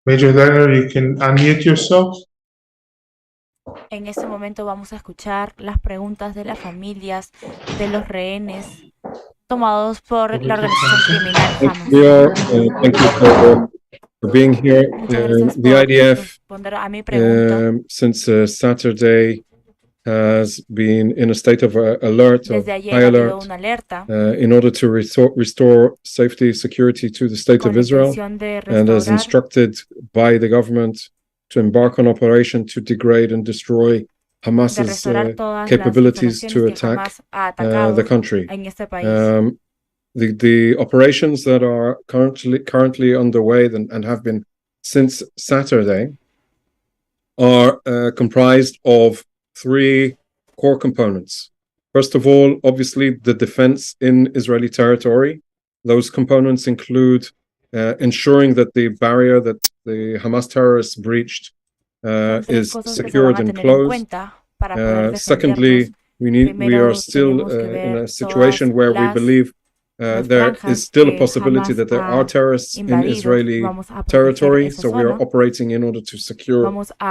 Major Learner, you can unmute yourself. En este momento vamos a escuchar las preguntas de las familias de los rehenes tomados por la organización criminal Thank Hamas. you, thank you for being here. Muchas gracias The por IDF, responder a mi pregunta. since Saturday, has been in a state of alert, of Desde ayer high ha habido alert, una alerta in order to restore safety, security to the state con of la Israel, intención de and as restaurar, instructed by the government to embark on operation to degrade and destroy Hamas's todas las capabilities instalaciones to que attack Hamas ha atacado the country. en este país. The operations that are currently underway and have been since Saturday are comprised of three core components. First of all, obviously, the defense in Israeli territory. Those components include ensuring that the barrier that the Hamas terrorists breached is secured and closed. Secondly, we are still in a situation where we believe there is still a possibility that there are terrorists in Israeli territory, so we are operating in order to secure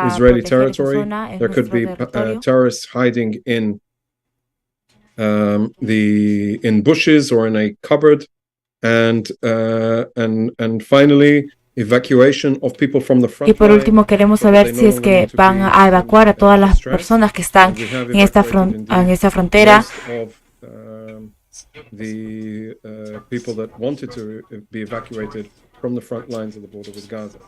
Israeli territory. There could be terrorists hiding in bushes or in a cupboard, and finally, evacuation of people from the front. Y por último, queremos saber si es que van a evacuar a todas las personas que están en esta frontera. The people that wanted to be evacuated from the front lines of the border with Gaza.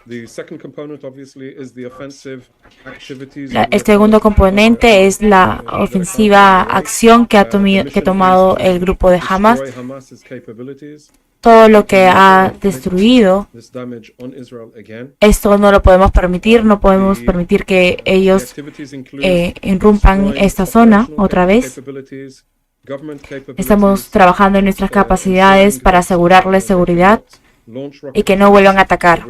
The second component, obviously, is the offensive activities. El segundo componente es la ofensiva acción que ha tomado el grupo de Hamas. Todo lo que ha destruido, esto no lo podemos permitir, no podemos permitir que ellos irrumpan esta zona otra vez. Estamos trabajando en nuestras capacidades para asegurarles seguridad y que no vuelvan a atacar.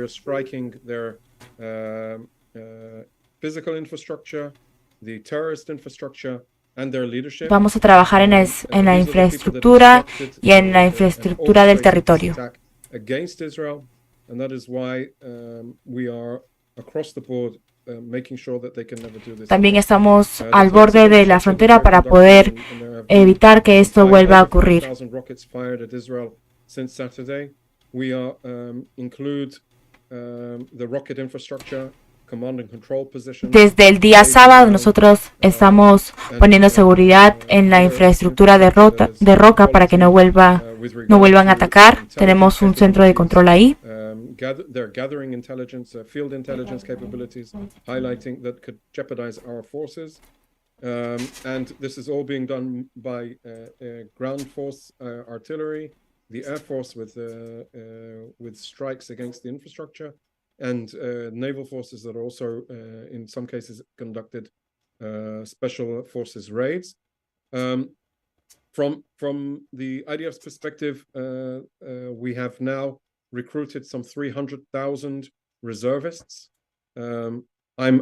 Vamos a trabajar en la infraestructura y en la infraestructura del territorio. También estamos al borde de la frontera para poder evitar que esto vuelva a ocurrir. Desde el día sábado nosotros estamos poniendo seguridad en la infraestructura de roca para que no vuelvan a atacar. Tenemos un centro de control ahí. They're gathering intelligence, field intelligence capabilities, highlighting that could jeopardize our forces. And this is all being done by ground force artillery, the air force with strikes against the infrastructure, and naval forces that also, in some cases, conducted special forces raids. From the IDF's perspective, we have now recruited some 300,000 reservists. I'm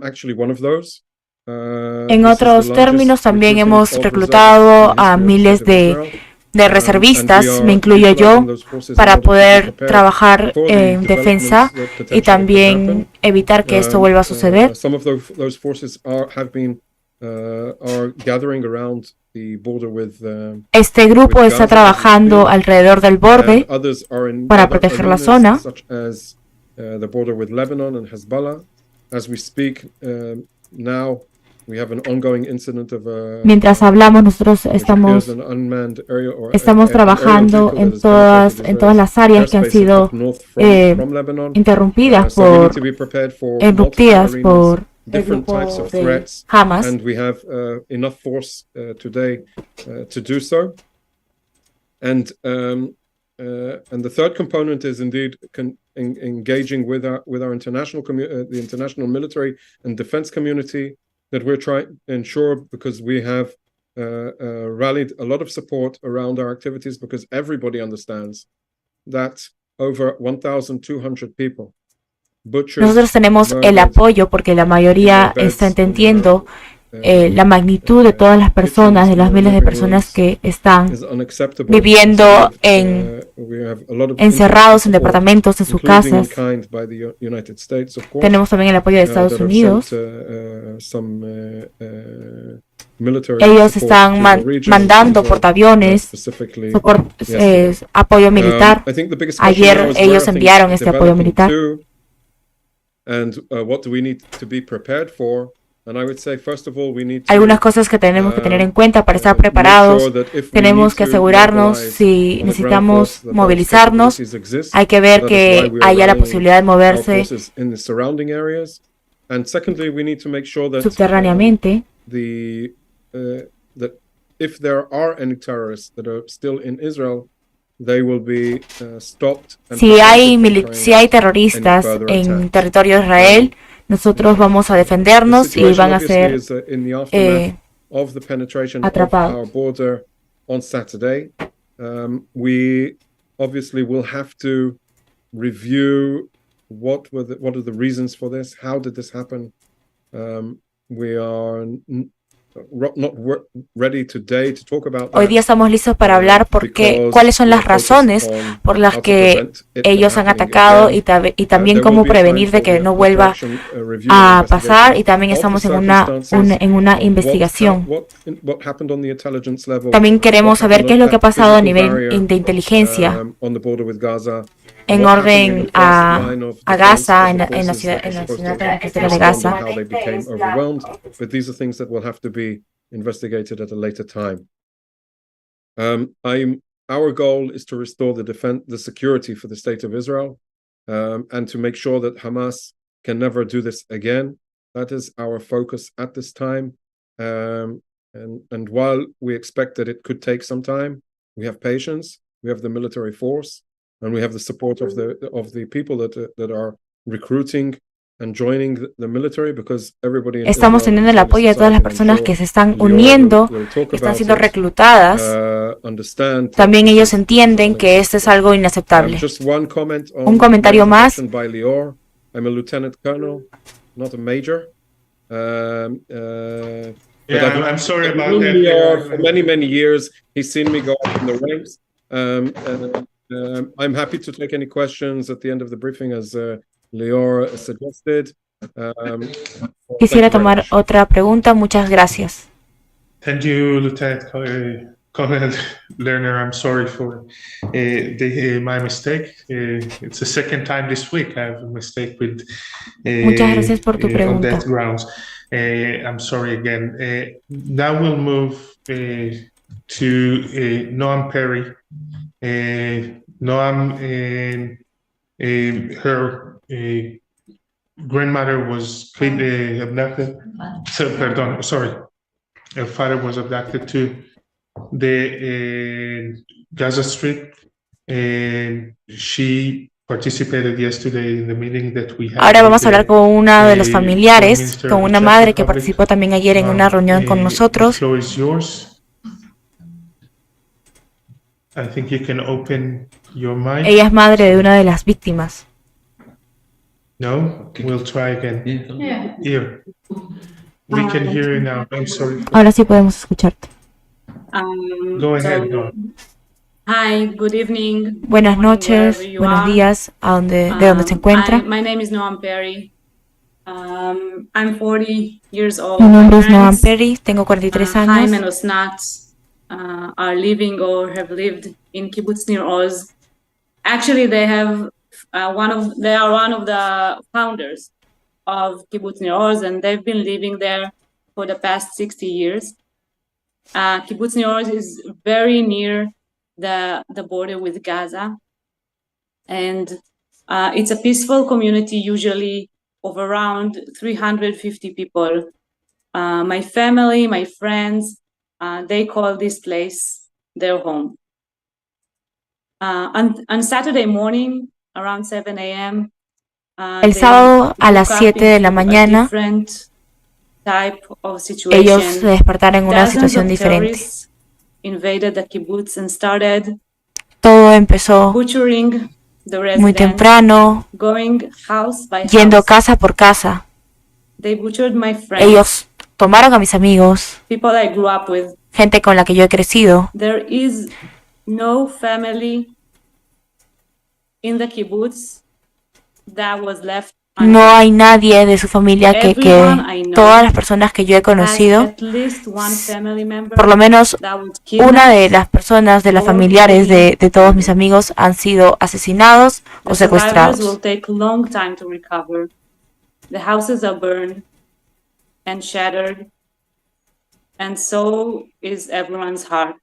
actually one of those. En otros términos, también hemos reclutado a miles de reservistas, me incluyo yo, para poder trabajar en defensa y también evitar que esto vuelva a suceder. Some of those forces have been gathering around the border with, este grupo está trabajando alrededor del borde para proteger la zona. Such as the border with Lebanon and Hezbollah. As we speak now, we have an ongoing incident of mientras hablamos, nosotros estamos trabajando en todas las áreas que han sido interrumpidas por different types of threats, Hamas. and we have enough force today to do so. And the third component is indeed engaging with our international the international military and defense community that we're trying to ensure, because we have rallied a lot of support around our activities, because everybody understands that over 1,200 people. Nosotros tenemos el apoyo porque la mayoría está entendiendo la magnitud de todas las personas, de las miles de personas que están viviendo encerrados en departamentos, en sus casas. Tenemos también el apoyo de Estados Unidos. Ellos están mandando portaaviones, apoyo militar. Ayer ellos enviaron este apoyo militar. Algunas cosas que tenemos que tener en cuenta para estar preparados. Tenemos que asegurarnos si necesitamos movilizarnos. Hay que ver que haya la posibilidad de moverse subterráneamente. Si hay terroristas en territorio de Israel, nosotros vamos a defendernos y van a ser atrapados. We obviously will have to review what are the reasons for this, how did this happen. We are not ready today to talk about that. Hoy día estamos listos para hablar cuáles son las razones por las que ellos han atacado y también cómo prevenir de que no vuelva a pasar, y también estamos en una investigación. También queremos saber qué es lo que ha pasado a nivel de inteligencia en orden a Gaza, en la ciudad de Gaza. Investigated at a later time. Our goal is to restore the security for the state of Israel, and to make sure that Hamas can never do this again. That is our focus at this time. And while we expect that it could take some time, we have patience, we have the military force, and we have the support of the people that are recruiting and joining the military, because everybody estamos teniendo el apoyo de todas las personas que se están uniendo, que están siendo reclutadas. También ellos entienden que esto es algo inaceptable. Un comentario más. I'm a lieutenant colonel, not a major. I'm sorry about that. Lior, for many years, he's seen me go up in the ranks. I'm happy to take any questions at the end of the briefing, as Lior suggested. Quisiera tomar otra pregunta. Muchas gracias. Thank you, Lieutenant Colonel Lerner. I'm sorry for my mistake. It's the second time this week I have a mistake with Muchas gracias por tu pregunta. on that grounds. I'm sorry again. Now we'll move to Noam Perry. Noam, her grandmother was abducted. Her father was abducted to the Gaza Strip, and she participated yesterday in the meeting that we had. Ahora vamos a hablar con una de los familiares, con una madre que participó también ayer en una reunión con nosotros. The floor is yours. I think you can open your mic. Ella es madre de una de las víctimas. No, we'll try again. Here. We can hear you now. I'm sorry. Ahora sí podemos escucharte. Go ahead. Go. Hi, good evening. Buenas noches, buenos días, de donde se encuentra. My name is Noam Perry. I'm 40 years old. Mi nombre es Noam Perry, tengo 43 Jaime años. and Osnat are living or have lived in Kibbutz Nir Oz. Actually, they are one of the founders of Kibbutz Nir Oz, and they've been living there for the past 60 years. Kibbutz Nir Oz is very near the border with Gaza, and it's a peaceful community, usually of around 350 people. My family, my friends, they call this place their home. On Saturday morning, around 7 a.m., El sábado a las 7 de la mañana, ellos se despertaron en una situación diferente. Todo empezó muy temprano, yendo casa por casa. Ellos tomaron a mis amigos, people I grew up with. gente con la que yo he crecido. There is no family in the kibbutz that was left No untouched. hay nadie de su familia que todas las personas que yo he conocido, At least one family member por lo menos that was una de kidnapped las personas, de las familiares de todos mis amigos han sido asesinados o The survivors will secuestrados. take a long time to recover. The houses are burned and shattered, and so is everyone's heart.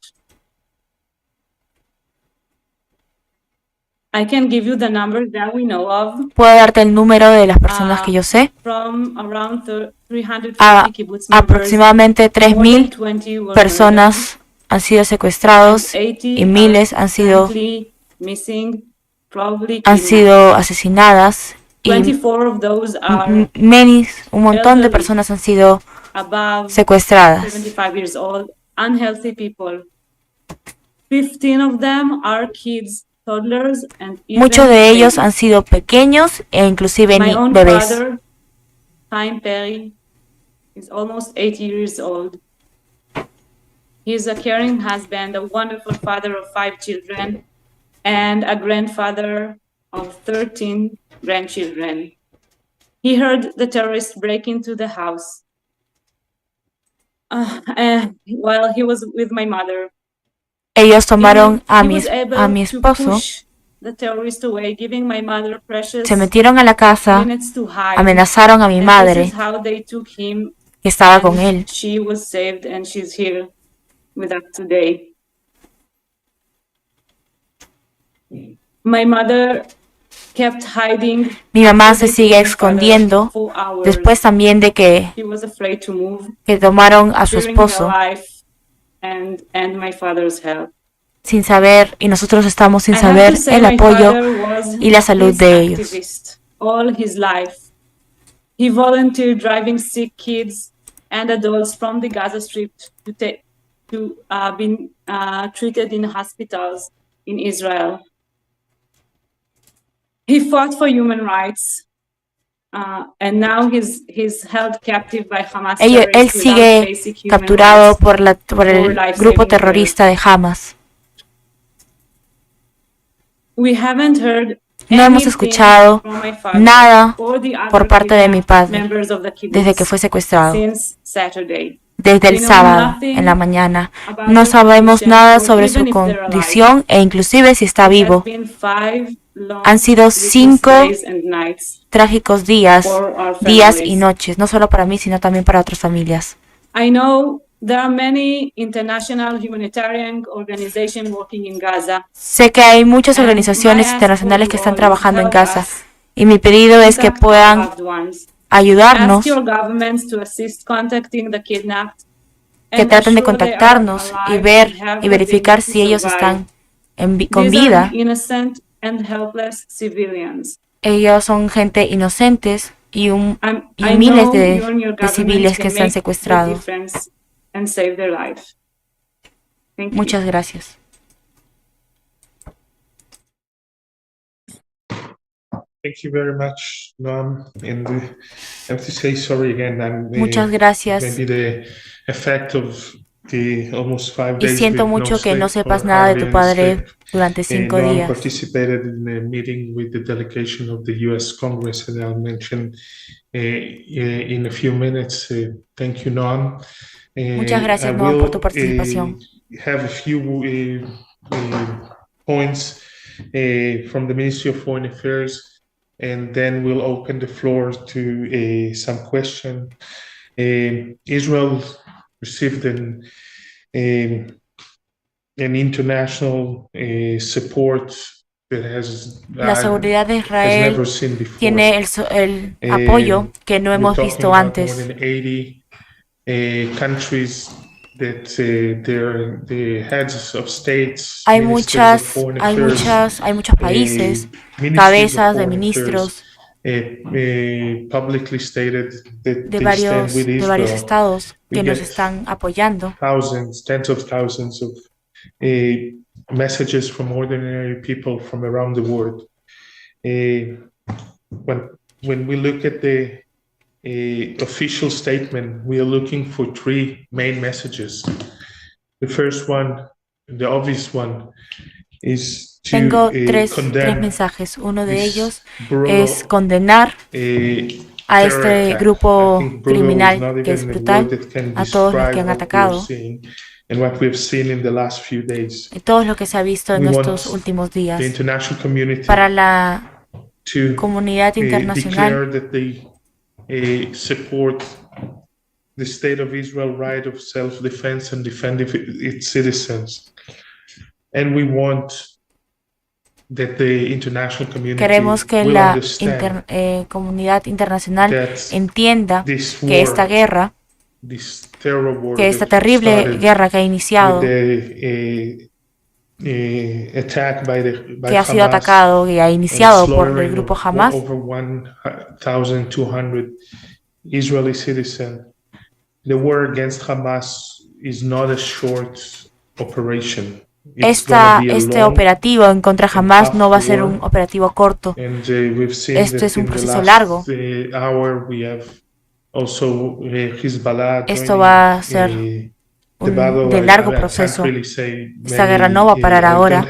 I can give you the numbers that we know of. Puedo darte el número de las personas que yo sé. From around 350 kibbutz members, Aproximadamente more than 3.000 20 were personas han sido secuestrados murdered, and 80 y miles are han sido currently missing, probably han kidnapped. sido asesinadas y 24 of those are un montón de elderly, personas han sido above secuestradas. 75 years old, unhealthy people. 15 of them are kids, toddlers, and even Muchos de ellos babies. han sido pequeños e inclusive My own bebés. father, Chaim Perry, is almost 80 years old. He is a caring husband, a wonderful father of 5 children, and a grandfather of 13 grandchildren. He heard the terrorists break into the house while he was with my mother. Ellos tomaron a He mi was able a mi to esposo, push the terrorists away, giving my mother precious se metieron a la casa, minutes to hide. amenazaron a mi And madre, this is how they took him, que estaba and con él. she was saved, and she's here with us today. My mother kept hiding. Mi mamá after se they sigue took my father escondiendo for hours. después también de She was afraid to move que tomaron a su during her esposo life and my father's health. sin saber, y nosotros estamos sin I have saber to say el my apoyo father was y la salud his de ellos. activist all his life. He volunteered driving sick kids and adults from the Gaza Strip to be treated in hospitals in Israel. He fought for human rights, and now he's held captive by Hamas Él terrorists without sigue basic human capturado rights por or el life-saving grupo care. terrorista de Hamas. We haven't heard No hemos anything escuchado from my father nada or the other por parte de mi kidnapped padre members of the kibbutz desde que fue secuestrado, since Saturday. desde el We know sábado nothing en la mañana. about No their sabemos condition nada or sobre even su if they're alive. condición e inclusive si está It has vivo. been 5 long, Han sido sleepless 5 days and nights trágicos días for our y families. noches, no solo para mí, sino también para otras familias. I know there are many international humanitarian organizations working in Gaza. Sé que hay muchas And organizaciones my ask internacionales for que you están all is trabajando en help Gaza us y mi pedido es que contact our puedan loved ones. ayudarnos, Ask your governments to assist contacting the kidnapped que and traten de assure they are contactarnos y alive ver and have y the verificar dignity si ellos to están survive. con These are vida. innocent and helpless civilians. Ellos son gente inocentes y I miles know you and your de government civiles que can se han make the secuestrado. difference and save their life. Thank you. Muchas gracias. Thank you very much, Noam. And I have to say sorry again. Muchas gracias. Maybe the effect of the almost 5 Y days siento with no mucho que no sleep sepas or nada de hardly tu any padre sleep. durante 5 Noam días. participated in a meeting with the delegation of the U.S. Congress, and I'll mention in a few minutes. Thank you, Noam. Muchas gracias, I Noam, por tu will participación. have a few points from the Ministry of Foreign Affairs, and then we'll open the floor to some questions. Israel received an international support that La seguridad de has Israel never seen before. tiene el apoyo que no We're hemos talking visto about antes. more than 80 countries that the heads of states, Hay ministers of foreign affairs, hay muchos países, ministries of cabezas de foreign ministros affairs, publicly stated that de they stand with varios Israel. estados We que nos get están apoyando. thousands, tens of thousands of messages from ordinary people from around the world. When we look at the official statement, we are looking for three main messages. The first one, the obvious one, is to Tengo tres condemn mensajes. Uno de this ellos brutal, es condenar a terror este attack. I grupo think brutal is criminal not que es even a brutal, word that can a todos los que describe han what we are atacado, seeing and what we've seen in the last few days. todo lo que se ha visto en We estos want últimos the días. international community Para la to comunidad internacional, declare that they support the state of Israel right of self-defense and defend its citizens. And we want that the international community queremos que will la understand comunidad internacional that entienda this que esta war, guerra, this terror war que esta that terrible started guerra que ha with iniciado, the attack by que ha sido Hamas atacado y ha and iniciado por el slaughtering grupo of Hamas, over 1,200 Israeli citizens. The war against Hamas is not a short operation. este operativo en contra Hamas no va a ser un operativo corto. Este es un proceso largo. Esto va a ser de largo proceso. Esta guerra no va a parar ahora.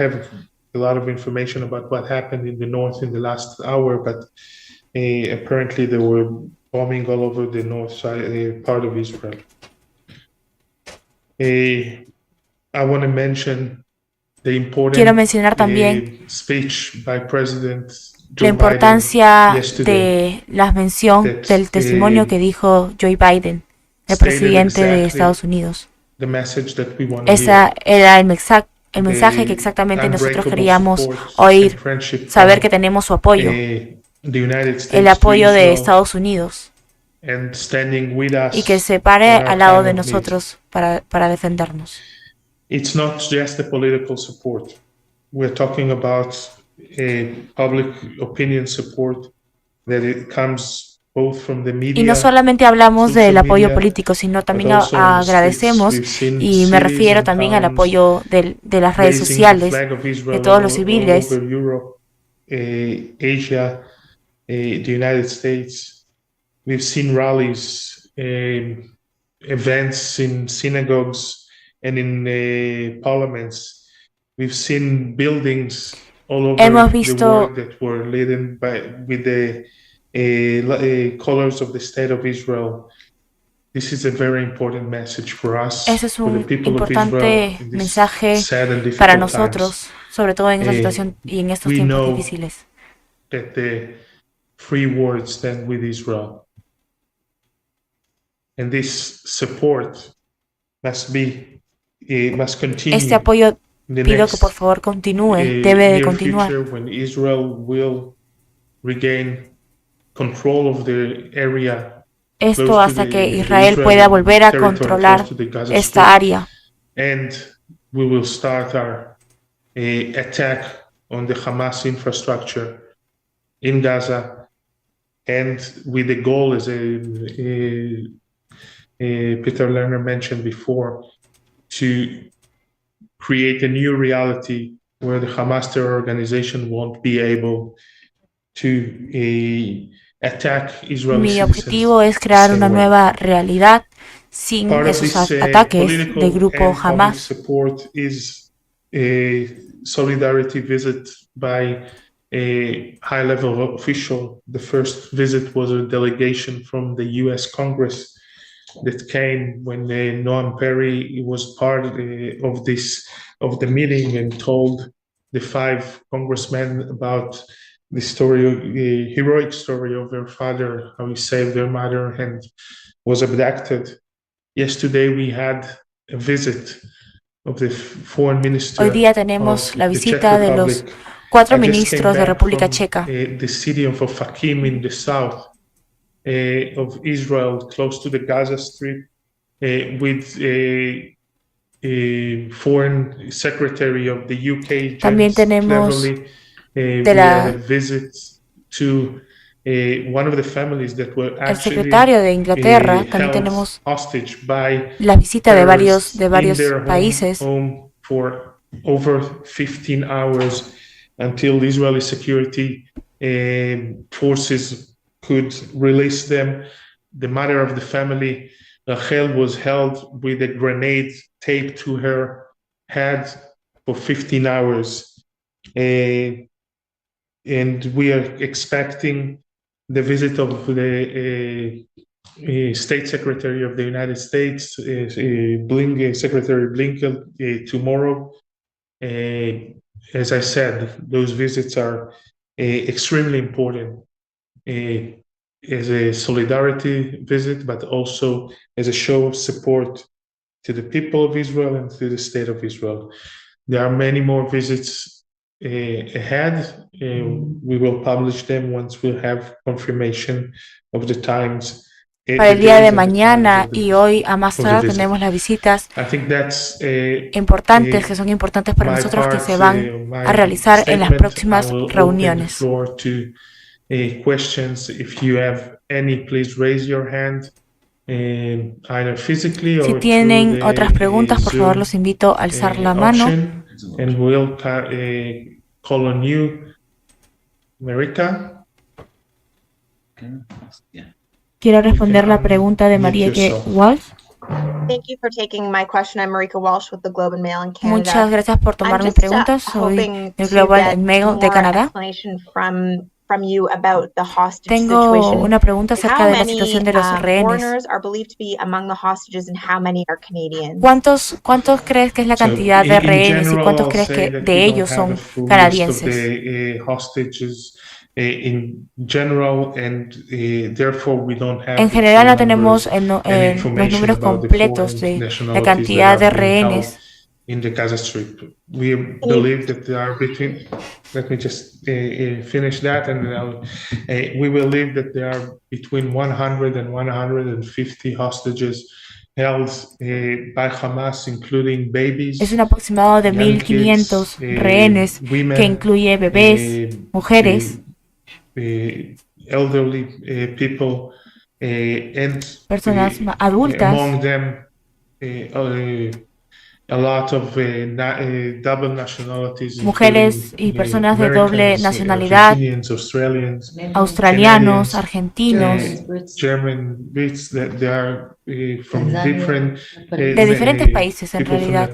A lot of information about what happened in the north in the last hour, but apparently they were bombing all over the north side, part of Israel. I want to mention the important Quiero mencionar también speech by President la importancia de la mención del testimonio que dijo Joe Biden, el presidente de Estados Unidos. Ese era el mensaje que exactamente nosotros queríamos oír, saber que tenemos su apoyo, el apoyo de Estados Unidos, y que se pare al lado de nosotros para defendernos. It's not just the political support. We're talking about public opinion support that it comes both from the media. Y no solamente hablamos del apoyo político, sino también agradecemos, y me refiero también al apoyo de las redes sociales, de todos los civiles. Asia, the United States. We've seen rallies, events in synagogues and in parliaments. We've seen buildings all over the world that were lit with the colors of the state of Israel. This is a very important message for us. Ese es un importante mensaje para nosotros, sobre todo en esta situación y en estos tiempos difíciles. That the free world stand with Israel. And this support must continue. Este apoyo pido que por favor continúe, debe de continuar. When Israel will regain control of the area. Esto hasta que Israel pueda volver a controlar esta área. And we will start our attack on the Hamas infrastructure in Gaza, and with the goal, as Peter Lerner mentioned before, to create a new reality where the Hamas terror organization won't be able to attack Israeli citizens. Mi objetivo es crear una nueva realidad sin esos ataques del grupo Hamas. Support is a solidarity visit by a high-level official. The first visit was a delegation from the U.S. Congress that came when Noam Perry was part of the meeting and told the 5 congressmen about the story, heroic story of their father, how he saved their mother and was abducted. Yesterday we had a visit of the foreign minister. Hoy día tenemos la visita de los 4 ministros de República Checa. The city of Ofakim in the south of Israel, close to the Gaza Strip, with a foreign secretary of the UK. También tenemos de la visit to one of the families that were el secretario de Inglaterra. También tenemos la visita de varios países. For over 15 hours until Israeli security forces could release them. the mother of the family, Rachel, was held with a grenade taped to her head for 15 hours. And we are expecting the visit of the State Secretary of the United States, Secretary Blinken, tomorrow. As I said, those visits are extremely important as a solidarity visit, but also as a show of support to the people of Israel and to the state of Israel. There are many more visits ahead. We will publish them once we have confirmation of the times. Para el día de mañana y hoy a más tarde tenemos las visitas importantes, que son importantes para nosotros, que se van a realizar en las próximas reuniones. Questions. If you have any, please raise your hand. Either physically or si tienen otras preguntas, por favor, los invito a alzar la mano. And we'll call on you, Marika. Quiero responder la pregunta de Marieke Walsh. Thank you for taking my question. I'm Marika Walsh with the Globe and Mail in Canada. Muchas gracias por tomar mi pregunta. Soy del Globe and Mail de Canadá. Tengo una pregunta acerca de la situación de los rehenes. ¿Cuántos crees que es la cantidad de rehenes y cuántos crees que de ellos son canadienses? En general, no tenemos los números completos de la cantidad de rehenes. In the Gaza Strip, we believe that there are between. Let me just finish that, and we believe that there are between 100 and 150 hostages held by Hamas, including babies. Es un aproximado de 1.500 rehenes que incluye bebés, mujeres, elderly people, and personas adultas. Among them, a lot of double nationalities, mujeres y personas de doble nacionalidad, australianos, argentinos, German, they are from different, de diferentes países en realidad,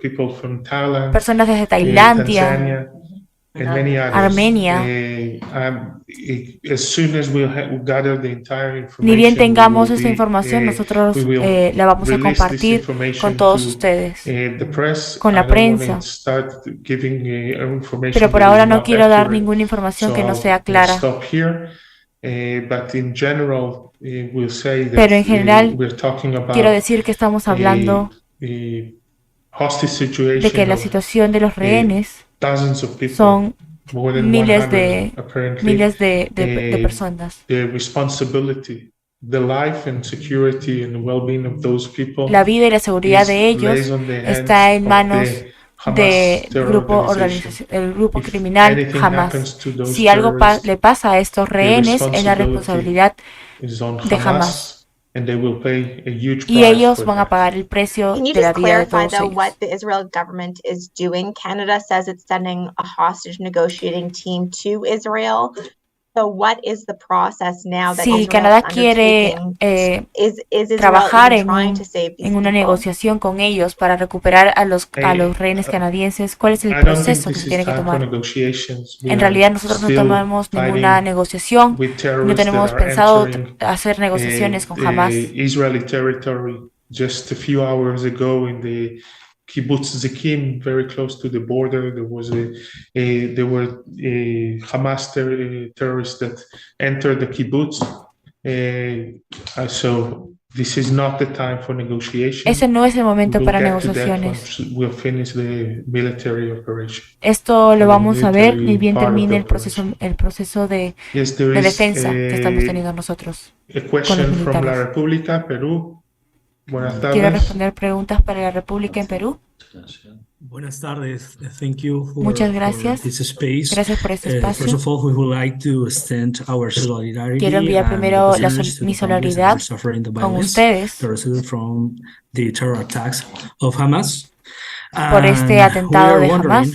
people from Thailand, personas desde Tailandia, Tanzania, and many others. Armenia. As soon as we gather the entire information, ni bien tengamos esta información, nosotros la vamos a compartir con todos ustedes, con la prensa. Pero por ahora no quiero dar ninguna información que no sea clara. Pero en general, quiero decir que estamos hablando de que la situación de los rehenes son miles de personas. La vida y la seguridad de ellos está en manos del grupo criminal Hamas. Si algo le pasa a estos rehenes, es la responsabilidad de Hamas. Y ellos van a pagar el precio de la vida de todos ellos. What the Israel government is doing? Canada says it's sending a hostage negotiating team to Israel. So what is the process now that si Canadá quiere trabajar en una negociación con ellos para recuperar a los rehenes canadienses, ¿cuál es el proceso que se tiene que tomar? En realidad nosotros no tomamos ninguna negociación, no tenemos pensado hacer negociaciones con Hamas. Just a few hours ago in the Kibbutz Zikim, very close to the border, there were Hamas terrorists that entered the kibbutz. So this is not the time for negotiation. Ese no es el momento para negociaciones. We'll finish the military operation. Esto lo vamos a ver ni bien termine el proceso de defensa que estamos teniendo nosotros con los militares. Buenas tardes. Quiero responder preguntas para la República en Perú. Buenas tardes. Thank you for, muchas gracias. For this space. Gracias por este espacio. First of all, we would like to extend our solidarity. Quiero enviar primero mi solidaridad con ustedes from the terror attacks of Hamas. Por este atentado de Hamas.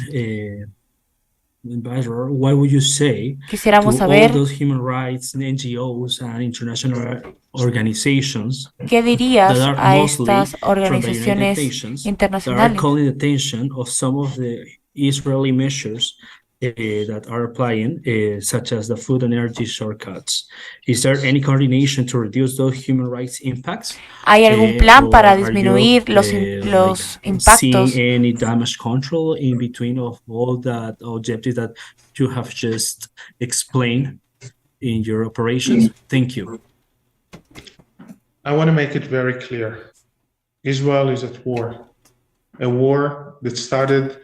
Ambassador, what would you say Quisiéramos to all saber those human rights and NGOs and international organizations qué dirías that are a mostly estas from the United organizaciones Nations that are internacionales calling the attention of some of the Israeli measures that are applying, such as the food and energy shortcuts? Is there any coordination to reduce those human rights impacts? ¿Hay algún plan Or para are you disminuir los impactos? seeing any damage control in between of all that objectives that you have just explained in your operations? Thank you. I want to make it very clear. Israel is at war. A war that started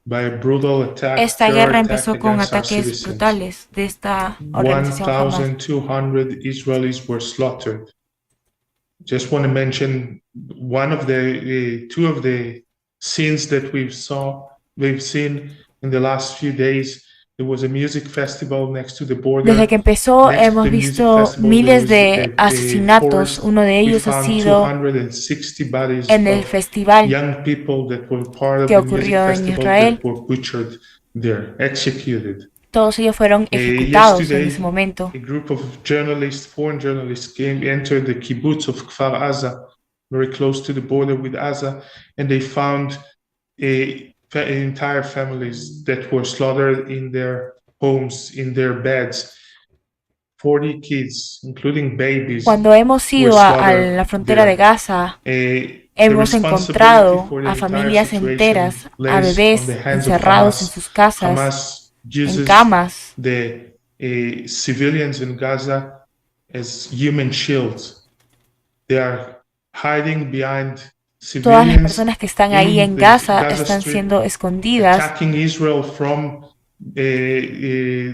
by a brutal attack, Esta terror guerra attack empezó con against our ataques citizens. brutales de esta organización Hamas. 1,200 Israelis were slaughtered. Just want to mention two of the scenes that we've seen in the last few days. There was a music festival next to the border. Desde que empezó Next to hemos the music visto festival, miles there was de a asesinatos. forest. Uno de We ellos ha found sido 260 bodies en el of festival young people that were part of que the music ocurrió en festival Israel. that were butchered there, executed. Todos ellos fueron ejecutados en Yesterday, ese momento. a group of journalists, foreign journalists, entered the kibbutz of Kfar Aza, very close to the border with Gaza, and they found entire families that were slaughtered in their homes, in their beds. 40 kids, including babies. Cuando hemos ido a la frontera de Gaza, hemos encontrado a familias enteras, a bebés encerrados en sus casas, en camas. The civilians in Gaza as human shields. They are hiding behind Todas las civilians personas que están ahí en Gaza están Strip, siendo escondidas, attacking Israel from the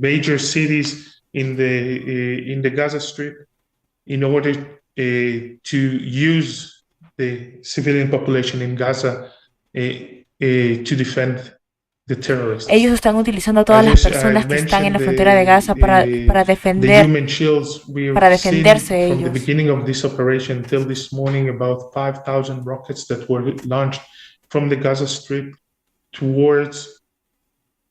major cities in the Gaza Strip in order to use the civilian population in Gaza to defend the terrorists. Ellos están utilizando a todas las personas que están en la frontera de Gaza para defenderse ellos. From the beginning of this operation till this morning, about 5,000 rockets that were launched from the Gaza Strip towards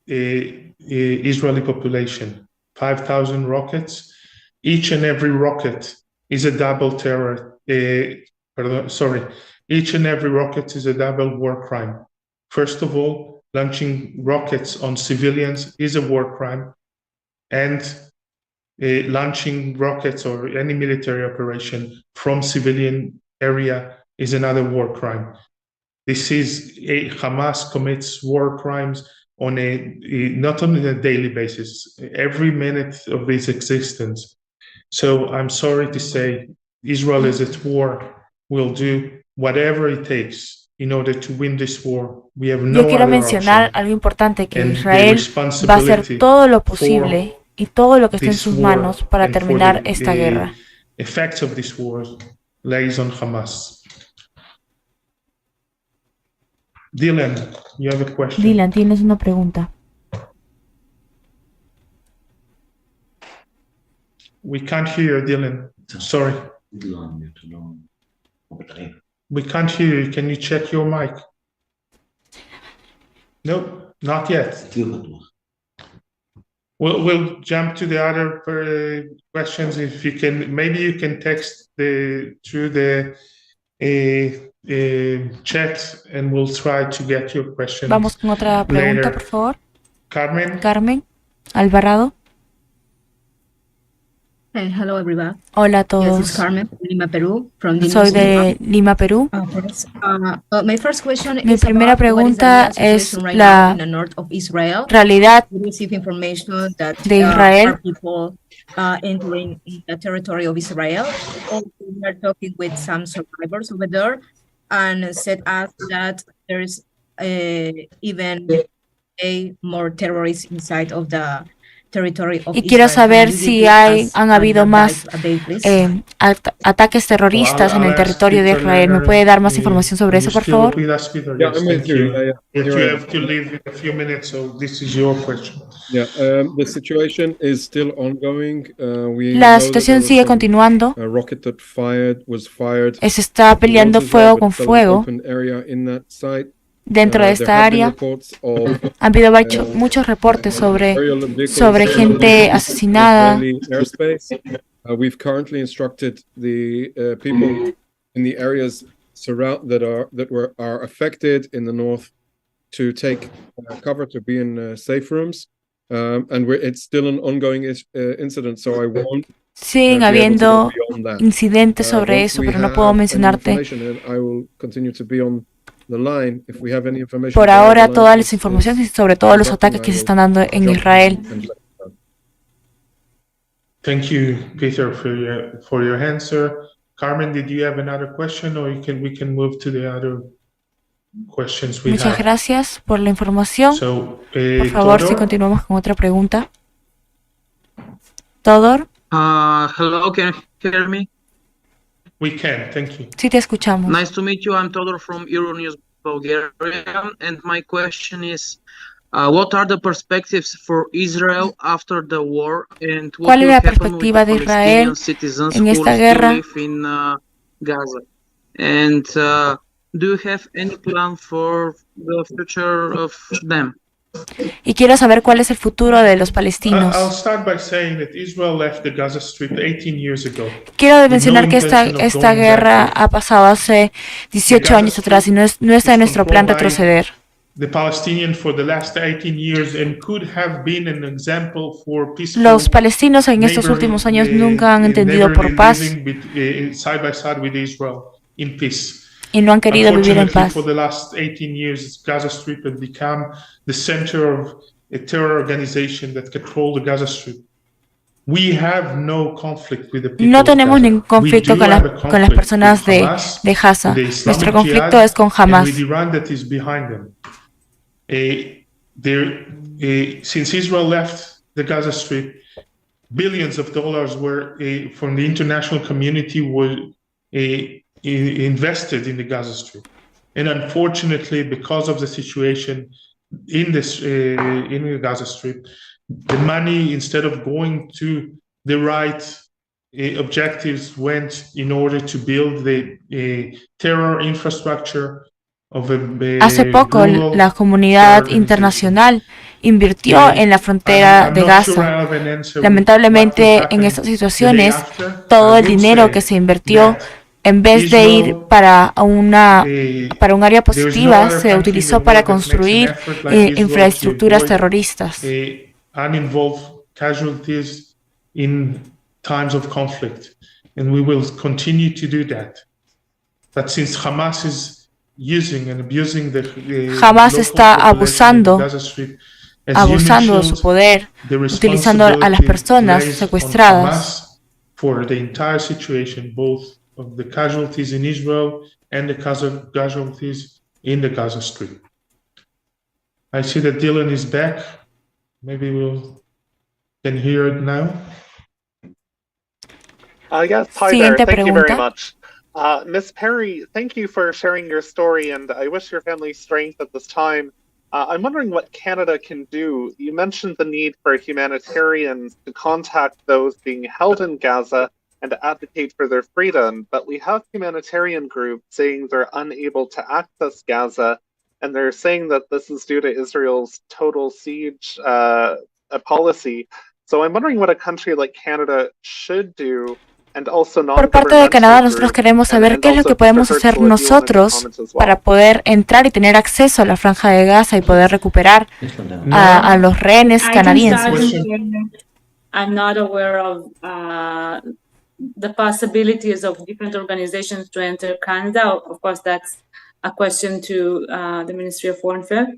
Israeli population. 5,000 rockets. Each and every rocket is a double terror. Each and every rocket is a double war crime. First of all, launching rockets on civilians is a war crime, and launching rockets or any military operation from civilian area is another war crime. This is Hamas commits war crimes on not on a daily basis, every minute of its existence. So I'm sorry to say, Israel is at war. Will do whatever it takes in order to win this war. We have no Yo quiero mencionar algo importante, que Israel va a hacer todo lo posible y todo lo que esté en sus manos para terminar esta guerra. Effects of this war lays on Hamas. Dylan, you have a question. Dylan, tienes una pregunta. We can't hear you, Dylan. Sorry. We can't hear you. Can you check your mic? No, not yet. We'll jump to the other questions. If you can, maybe you can text through the chat, and we'll try to get your question. Vamos con otra pregunta, por favor. Carmen Alvarado. Hello, everyone. Hola a todos. This is Carmen from Lima, Perú. Soy de Lima, Perú. My first question Mi primera pregunta es la realidad de Israel. People entering the territory of Israel. We are talking with some survivors over there, and said us that there is even more terrorists inside of the territory of Y quiero Israel. saber si han habido más ataques terroristas en el territorio de Israel. ¿Me puede dar más información sobre eso, por favor? You have to leave in a few minutes, so this is your question. The situation is still ongoing. La situación sigue continuando. Se está peleando fuego con fuego. dentro de esta área. Han habido muchos reportes sobre gente asesinada. We've currently instructed the people in the areas that are affected in the north to take cover, to be in safe rooms, and it's still an ongoing incident, so I won't. Siguen habiendo incidentes sobre eso, pero no puedo mencionarte. Por ahora, todas las informaciones sobre todos los ataques que se están dando en Israel. Thank you, Peter, for your answer. Carmen, did you have another question, or we can move to the other questions we have? Muchas gracias por la información. Por favor, si continuamos con otra pregunta. Todor. Hello, can you hear me? We can, thank you. Sí, te escuchamos. Nice to meet you. I'm Todor from Euronews Bulgaria, and my question is, what are the perspectives for Israel after the war, and what will happen with the Palestinian citizens who still live in Gaza? And do you have any plan for the future of them? Y quiero saber cuál es el futuro de los palestinos. Quiero mencionar que esta guerra ha pasado hace 18 años atrás y no está en nuestro plan retroceder. Los palestinos en estos últimos años nunca han entendido por paz y no han querido vivir en paz. No tenemos ningún conflicto con las personas de Gaza. Nuestro conflicto es con Hamas. Since Israel left the Gaza Strip, billions of dollars were from the international community were invested in the Gaza Strip, and unfortunately, because of the situation in the Gaza Strip, the money, instead of going to the right objectives, went in order to build the terror infrastructure. Hace poco, la comunidad internacional invirtió en la frontera de Gaza. Lamentablemente, en estas situaciones, todo el dinero que se invirtió, en vez de ir para un área positiva, se utilizó para construir infraestructuras terroristas. Hamas está abusando de su poder, utilizando a las personas secuestradas. Of the casualties in Israel and the casualties in the Gaza Strip. I see that Dylan is back. Maybe we can hear it now. Yes, hi there. Thank you very much. Ms. Perry, thank you for sharing your story, and I wish your family strength at this time. I'm wondering what Canada can do. You mentioned the need for humanitarians to contact those being held in Gaza and to advocate for their freedom, but we have humanitarian groups saying they're unable to access Gaza, and they're saying that this is due to Israel's total siege policy. So I'm wondering what a country like Canada should do, and also Por parte de Canadá, nosotros queremos saber qué es lo que podemos hacer nosotros para poder entrar y tener acceso a la franja de Gaza y poder recuperar a los rehenes canadienses. I'm not aware of the possibilities of different organizations to enter Canada. Of course, that's a question to the Ministry of Foreign Affairs.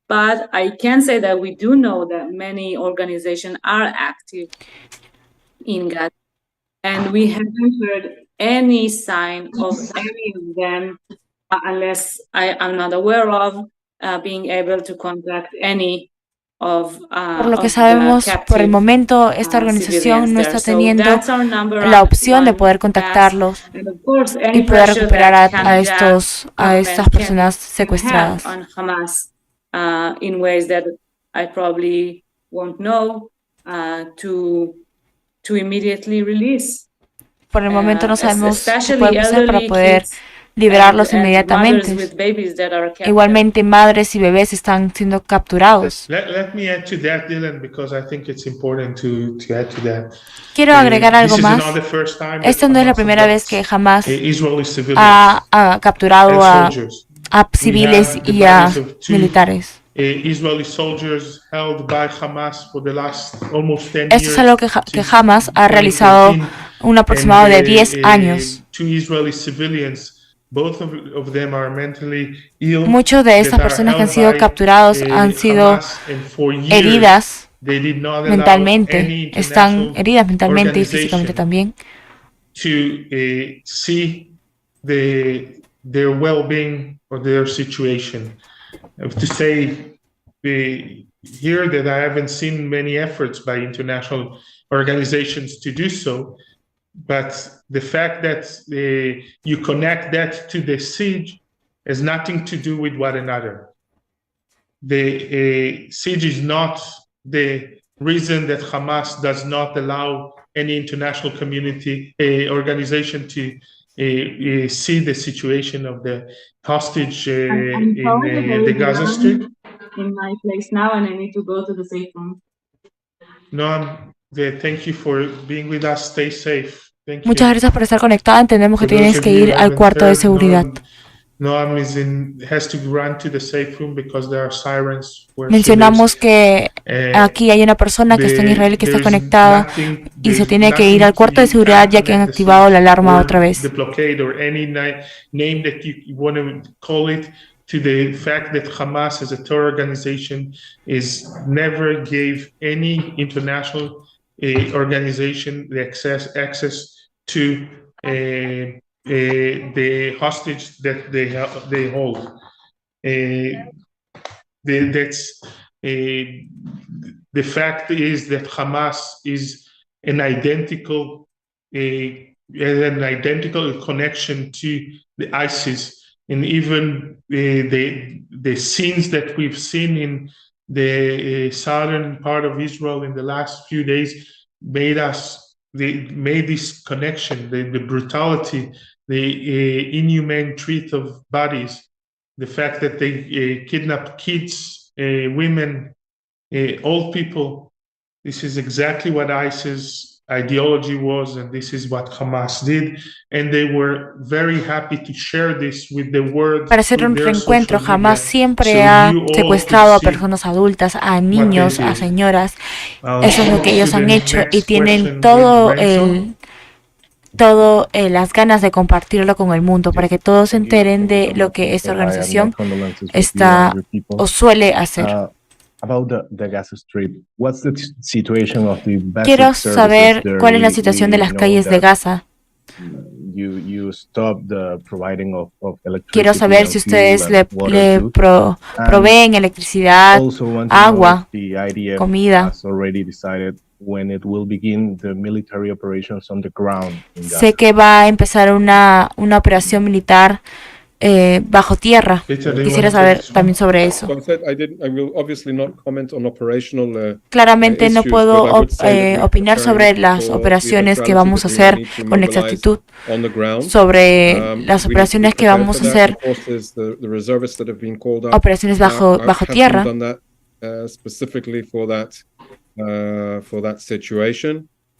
But I can say that we do know that many organizations are active in Gaza. And we haven't heard any sign of any of them, unless I'm not aware of, being able to contact any Por lo que sabemos, por el momento, esta organización no está teniendo la opción de poder contactarlos y poder recuperar a estas personas secuestradas. In ways that I probably won't know to immediately release. Por el momento no sabemos qué podemos hacer para poder liberarlos and mothers inmediatamente. with babies that are captured. Igualmente, madres y bebés están siendo capturados. Let me add to that, Dylan, because I think it's important to add to that. Quiero agregar algo This is más. not the first time that Esta no es la Hamas primera vez abducts, que Hamas Israeli civilians ha capturado and soldiers. a civiles We have the y a bodies of two militares. Israeli soldiers held by Hamas for the last almost 10 Esto es algo que since Hamas ha realizado 2014, un aproximado de 10 and, años. two Israeli civilians, both of them are mentally ill, Muchos de estas that are personas que han held sido by, capturados han sido Hamas, and for years heridas they did not allow mentalmente, any están international heridas mentalmente y físicamente también. to see their well-being or their situation. I have to say here that I haven't seen many efforts by international organizations to do so, but the fact that you connect that to the siege has nothing to do with one another. The siege is not the reason that Hamas does not allow any international community organization to see the situation of the hostage in the Gaza Strip. In my place now, and I need to go to the safe room. Noam, thank you for being with us. Stay safe. Thank you. Muchas gracias por estar conectada. Entendemos que For tienes those que of you ir who al haven't cuarto de heard, seguridad. Noam has to run to the safe room because there are sirens where Mencionamos que aquí hay una persona que está en Israel y que está conectada y se tiene que ir al cuarto de seguridad ya que han activado la alarma otra vez. The blockade or any name that you want to call it, to the fact that Hamas as a terror organization never gave any international organization the access to the hostage that they hold. The fact is that Hamas is an identical connection to the ISIS, and even the scenes that we've seen in the southern part of Israel in the last few days made this connection, the brutality, the inhumane treat of bodies, the fact that they kidnap kids, women, old people. This is exactly what ISIS ideology was, and this is what Hamas did, and they were very happy to share this with the world. Para hacer un reencuentro, Hamas siempre ha secuestrado a personas adultas, a niños, a señoras. Eso es lo que ellos han hecho y tienen las ganas de compartirlo con el mundo para que todos se enteren de lo que esta organización está o suele hacer. Quiero saber cuál es la situación de las calles de Gaza. Quiero saber si ustedes le proveen electricidad, agua, comida. Sé que va a empezar una operación militar bajo tierra. Quisiera saber también sobre eso. Claramente no puedo opinar sobre las operaciones que vamos a hacer con exactitud, sobre las operaciones que vamos a hacer, operaciones bajo tierra.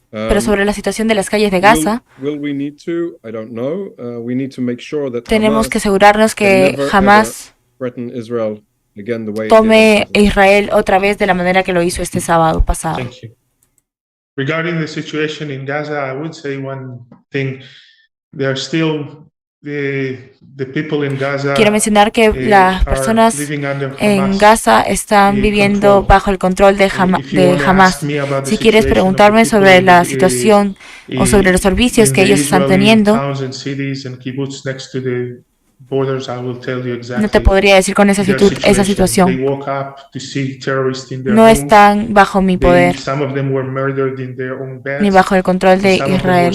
Pero sobre la situación de las calles de Gaza, tenemos que asegurarnos que jamás tome Israel otra vez de la manera que lo hizo este sábado pasado. Regarding the situation in Gaza, I would say one thing: there are still the people in Gaza. Quiero mencionar que las personas en Gaza están viviendo bajo el control de Hamas. Si quieres preguntarme sobre la situación o sobre los servicios que ellos están teniendo, no te podría decir con exactitud esa situación. No están bajo mi poder ni bajo el control de Israel.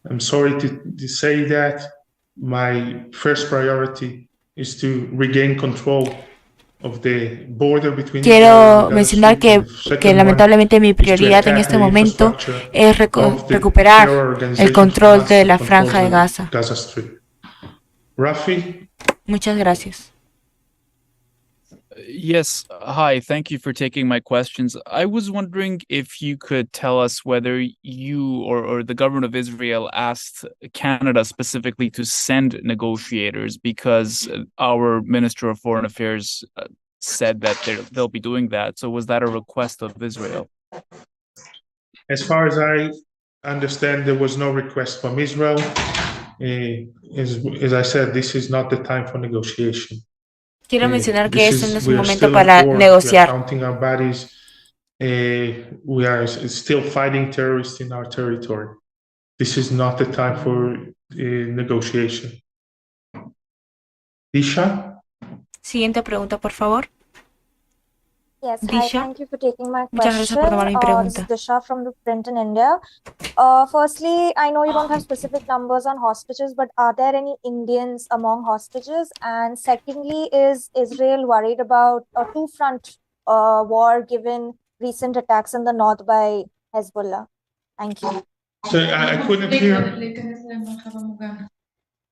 I'm sorry to say that. My first priority is to regain control Quiero mencionar que lamentablemente mi prioridad en este momento es recuperar el control de la Franja de Gaza. Muchas gracias. Yes, hi, thank you for taking my questions. I was wondering if you could tell us whether you or the government of Israel asked Canada specifically to send negotiators, because our Minister of Foreign Affairs said that they'll be doing that. So was that a request of Israel? As far as I understand, there was no request from Israel. As I said, this is not the time for negotiation. Quiero mencionar que este no es un momento para negociar. We are still fighting terrorists in our territory. This is not the time for negotiation. Disha? Siguiente pregunta, por favor. Yes, hi, Disha. thank you for taking my Muchas gracias por tomar mi question. This pregunta. is Disha from the Print in India. Firstly, I know you don't have specific numbers on hostages, but are there any Indians among hostages? And secondly, is Israel worried about a two-front war given recent attacks in the north by Hezbollah? Thank you. So I couldn't hear.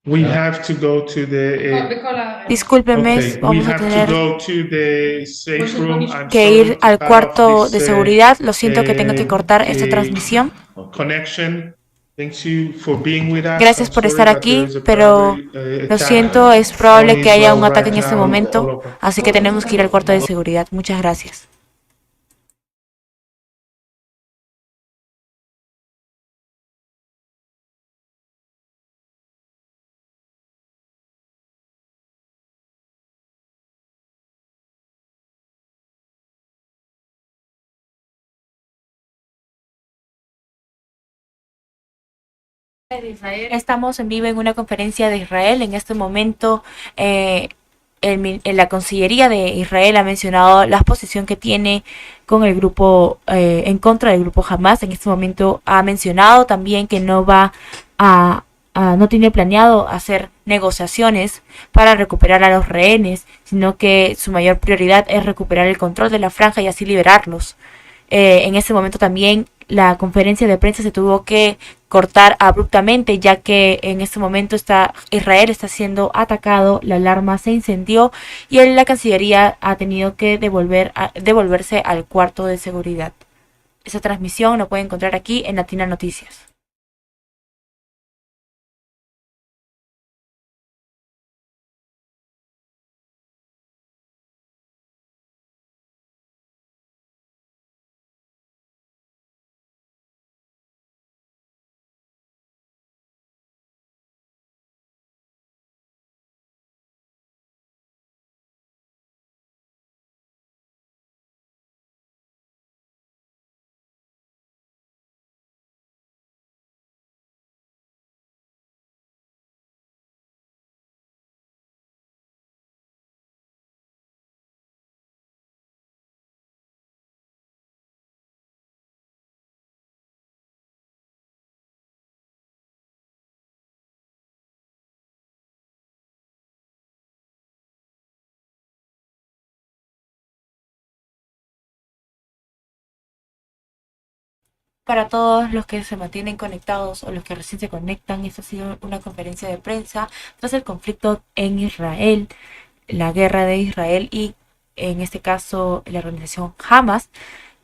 We have to go to the. Discúlpeme, Okay, we vamos a have to tener go to the safe room. I'm que sorry ir to al cut cuarto off de this, seguridad. Lo siento que tenga que cortar esta transmisión. Connection. Thank you for being with us. Gracias I'm por sorry estar that aquí, there is a pero primary, lo attack siento, es on probable que haya Israel un ataque right en este now all momento, over. así que tenemos que ir al cuarto de seguridad. Muchas gracias. Estamos en vivo en una conferencia de Israel. En este momento, en la Cancillería de Israel ha mencionado la posición que tiene con el grupo, en contra del grupo Hamas. En este momento ha mencionado también que no va no tiene planeado hacer negociaciones para recuperar a los rehenes, sino que su mayor prioridad es recuperar el control de la franja y así liberarlos. En ese momento también la conferencia de prensa se tuvo que cortar abruptamente, ya que en este momento Israel está siendo atacado, la alarma se incendió y la Cancillería ha tenido que devolverse al cuarto de seguridad. Esa transmisión lo pueden encontrar aquí en Latina Noticias. Para todos los que se mantienen conectados o los que recién se conectan, esta ha sido una conferencia de prensa tras el conflicto en Israel, la guerra de Israel y en este caso la organización Hamas.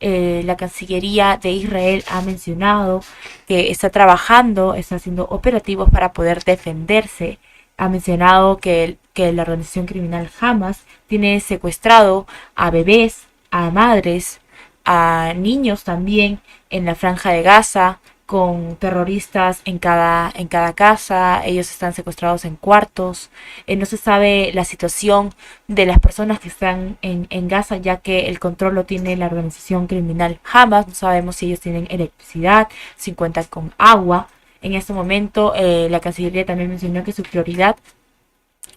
La Cancillería de Israel ha mencionado que está trabajando, está haciendo operativos para poder defenderse. Ha mencionado que la organización criminal Hamas tiene secuestrado a bebés, a madres, a niños también en la Franja de Gaza, con terroristas en cada casa. Ellos están secuestrados en cuartos. No se sabe la situación de las personas que están en Gaza, ya que el control lo tiene la organización criminal Hamas. No sabemos si ellos tienen electricidad, si cuentan con agua. En este momento, la Cancillería también mencionó que su prioridad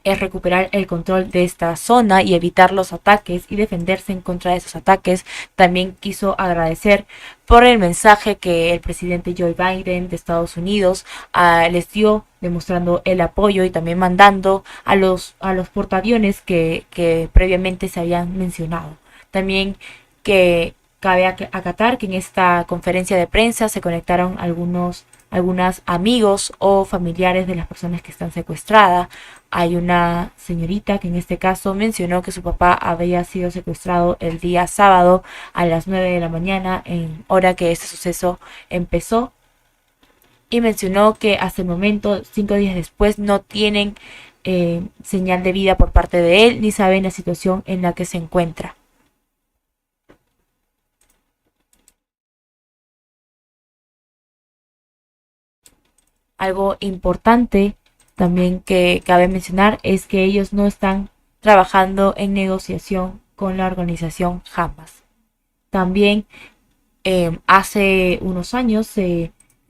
es recuperar el control de esta zona y evitar los ataques y defenderse en contra de esos ataques. También quiso agradecer por el mensaje que el presidente Joe Biden de Estados Unidos les dio, demostrando el apoyo y también mandando a los portaaviones que previamente se habían mencionado. También que cabe acatar que en esta conferencia de prensa se conectaron algunos amigos o familiares de las personas que están secuestradas. Hay una señorita que en este caso mencionó que su papá había sido secuestrado el día sábado a las 9 de la mañana, en hora que este suceso empezó, y mencionó que hasta el momento, 5 días después, no tienen señal de vida por parte de él ni saben la situación en la que se encuentra. Algo importante también que cabe mencionar es que ellos no están trabajando en negociación con la organización Hamas. También hace unos años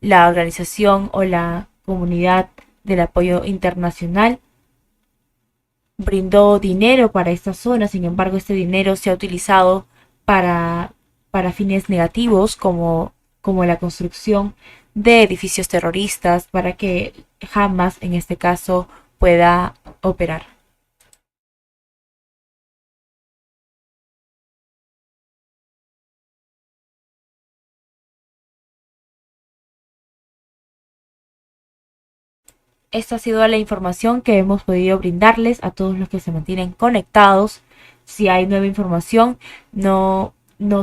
la organización o la comunidad del apoyo internacional brindó dinero para esta zona. Sin embargo, este dinero se ha utilizado para fines negativos, como la construcción de edificios terroristas, para que Hamas en este caso pueda operar. Esta ha sido la información que hemos podido brindarles a todos los que se mantienen conectados. Si hay nueva información, no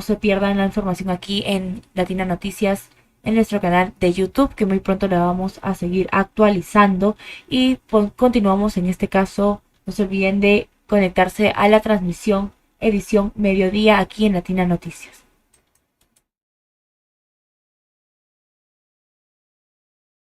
se pierdan la información aquí en Latina Noticias, en nuestro canal de YouTube, que muy pronto la vamos a seguir actualizando. Y continuamos en este caso. No se olviden de conectarse a la transmisión edición mediodía aquí en Latina Noticias.